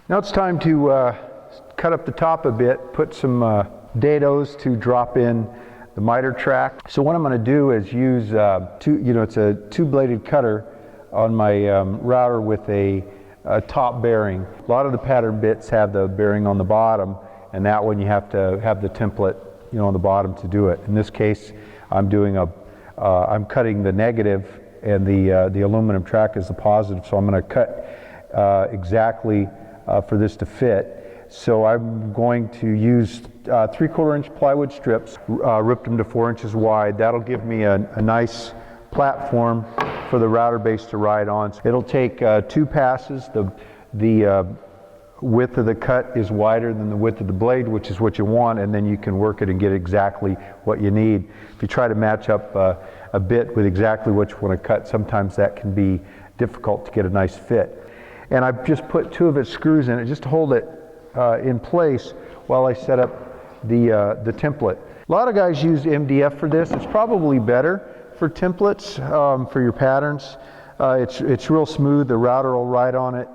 Now it's time to cut up the top a bit, put some DADOS to drop in the miter track. So what I'm going to do is use it's a two-bladed cutter on my router with a top bearing. A lot of the pattern bits have the bearing on the bottom, and that one you have to have the template, on the bottom to do it. In this case, I'm doing I'm cutting the negative, and the aluminum track is the positive. So I'm going to cut exactly for this to fit. So I'm going to use 3/4 inch plywood strips, ripped them to 4 inches wide. That'll give me a nice platform for the router base to ride on. It'll take 2 passes. The width of the cut is wider than the width of the blade, which is what you want, and then you can work it and get exactly what you need. If you try to match up a bit with exactly what you want to cut, sometimes that can be difficult to get a nice fit. And I've just put 2 of its screws in it just to hold it in place while I set up the template. A lot of guys use MDF for this. It's probably better for templates, for your patterns. It's real smooth. The router will ride on it,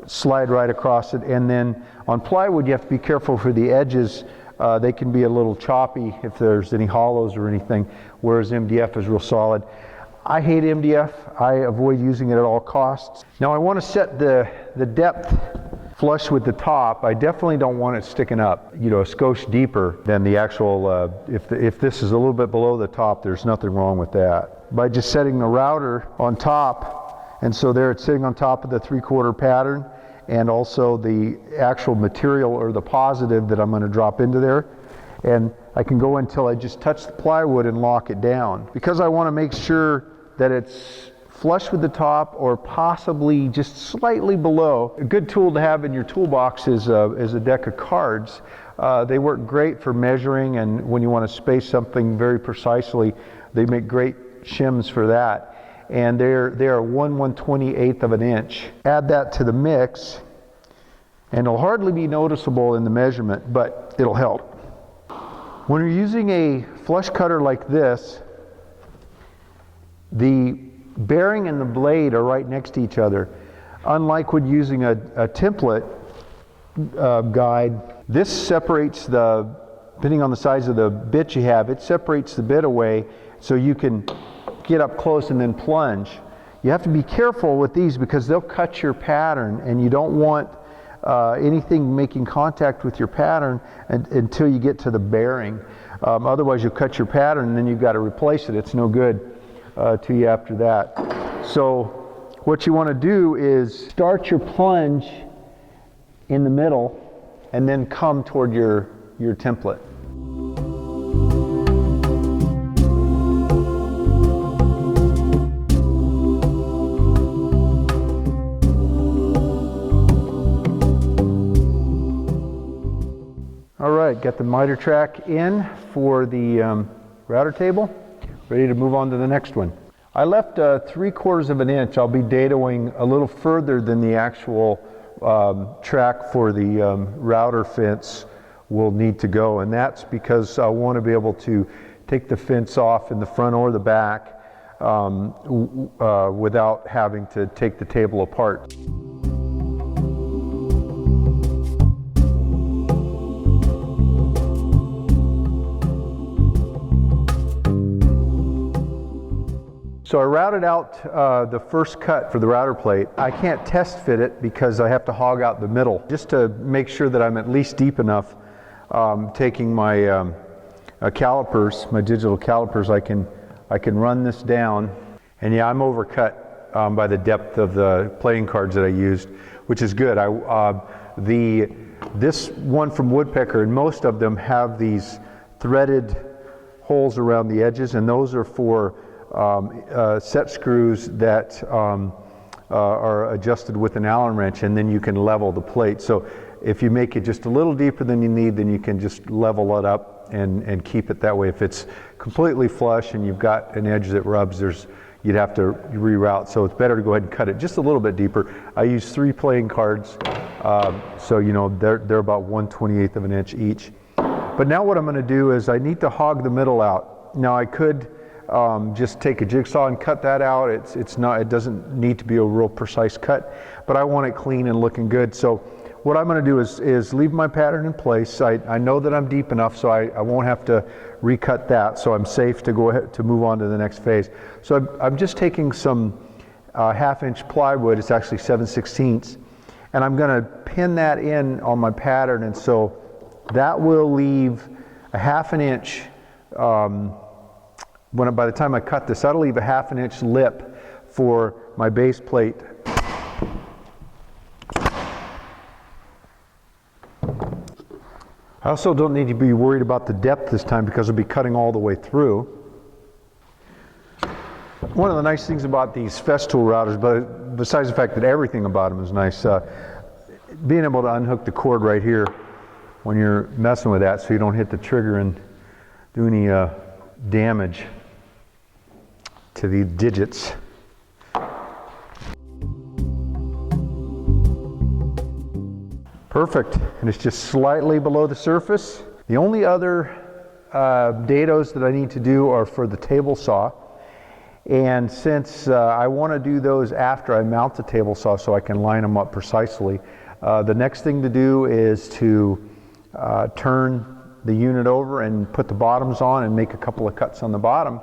slide right across it. And then on plywood, you have to be careful for the edges. They can be a little choppy if there's any hollows or anything, whereas MDF is real solid. I hate MDF. I avoid using it at all costs. Now I want to set the depth flush with the top. I definitely don't want it sticking up, a skosh deeper than the actual, if this is a little bit below the top, there's nothing wrong with that. By just setting the router on top, and so there it's sitting on top of the 3/4 pattern, and also the actual material or the positive that I'm going to drop into there. And I can go until I just touch the plywood and lock it down. Because I want to make sure that it's flush with the top or possibly just slightly below. A good tool to have in your toolbox is a deck of cards. They work great for measuring, and when you want to space something very precisely, they make great shims for that. And they're 1/128th of an inch. Add that to the mix, and it'll hardly be noticeable in the measurement, but it'll help. When you're using a flush cutter like this, the bearing and the blade are right next to each other. Unlike when using a template guide, this separates depending on the size of the bit you have, it separates the bit away so you can get up close and then plunge. You have to be careful with these because they'll cut your pattern, and you don't want anything making contact with your pattern until you get to the bearing. Otherwise you'll cut your pattern and then you've got to replace it. It's no good to you after that. So what you want to do is start your plunge in the middle and then come toward your template. All right, got the miter track in for the router table. Ready to move on to the next one. I left 3/4 of an inch. I'll be dadoing a little further than the actual track for the router fence will need to go, and that's because I want to be able to take the fence off in the front or the back without having to take the table apart. So I routed out the first cut for the router plate. I can't test fit it because I have to hog out the middle. Just to make sure that I'm at least deep enough, taking my calipers, my digital calipers, I can run this down. And yeah, I'm overcut by the depth of the playing cards that I used, which is good. This one from Woodpecker, and most of them have these threaded holes around the edges, and those are for set screws that are adjusted with an Allen wrench, and then you can level the plate. So if you make it just a little deeper than you need, then you can just level it up and keep it that way. If it's completely flush and you've got an edge that rubs, you'd have to reroute. So it's better to go ahead and cut it just a little bit deeper. I use 3 playing cards, so they're about 1/28th of an inch each. But now what I'm going to do is I need to hog the middle out. Now I could just take a jigsaw and cut that out. It doesn't need to be a real precise cut, but I want it clean and looking good. So what I'm going to do is leave my pattern in place. I know that I'm deep enough, so I won't have to recut that, so I'm safe to go ahead to move on to the next phase. So I'm just taking some 1/2-inch plywood. It's actually 7/16, and I'm going to pin that in on my pattern, and so that will leave a 1/2 inch. By the time I cut this, that'll leave a 1/2 inch lip for my base plate. I also don't need to be worried about the depth this time because I'll be cutting all the way through. One of the nice things about these Festool routers, but besides the fact that everything about them is nice, being able to unhook the cord right here when you're messing with that so you don't hit the trigger and do any damage to the digits. Perfect, and it's just slightly below the surface. The only other DADOS that I need to do are for the table saw, and since I want to do those after I mount the table saw so I can line them up precisely, the next thing to do is to turn the unit over and put the bottoms on and make a couple of cuts on the bottom.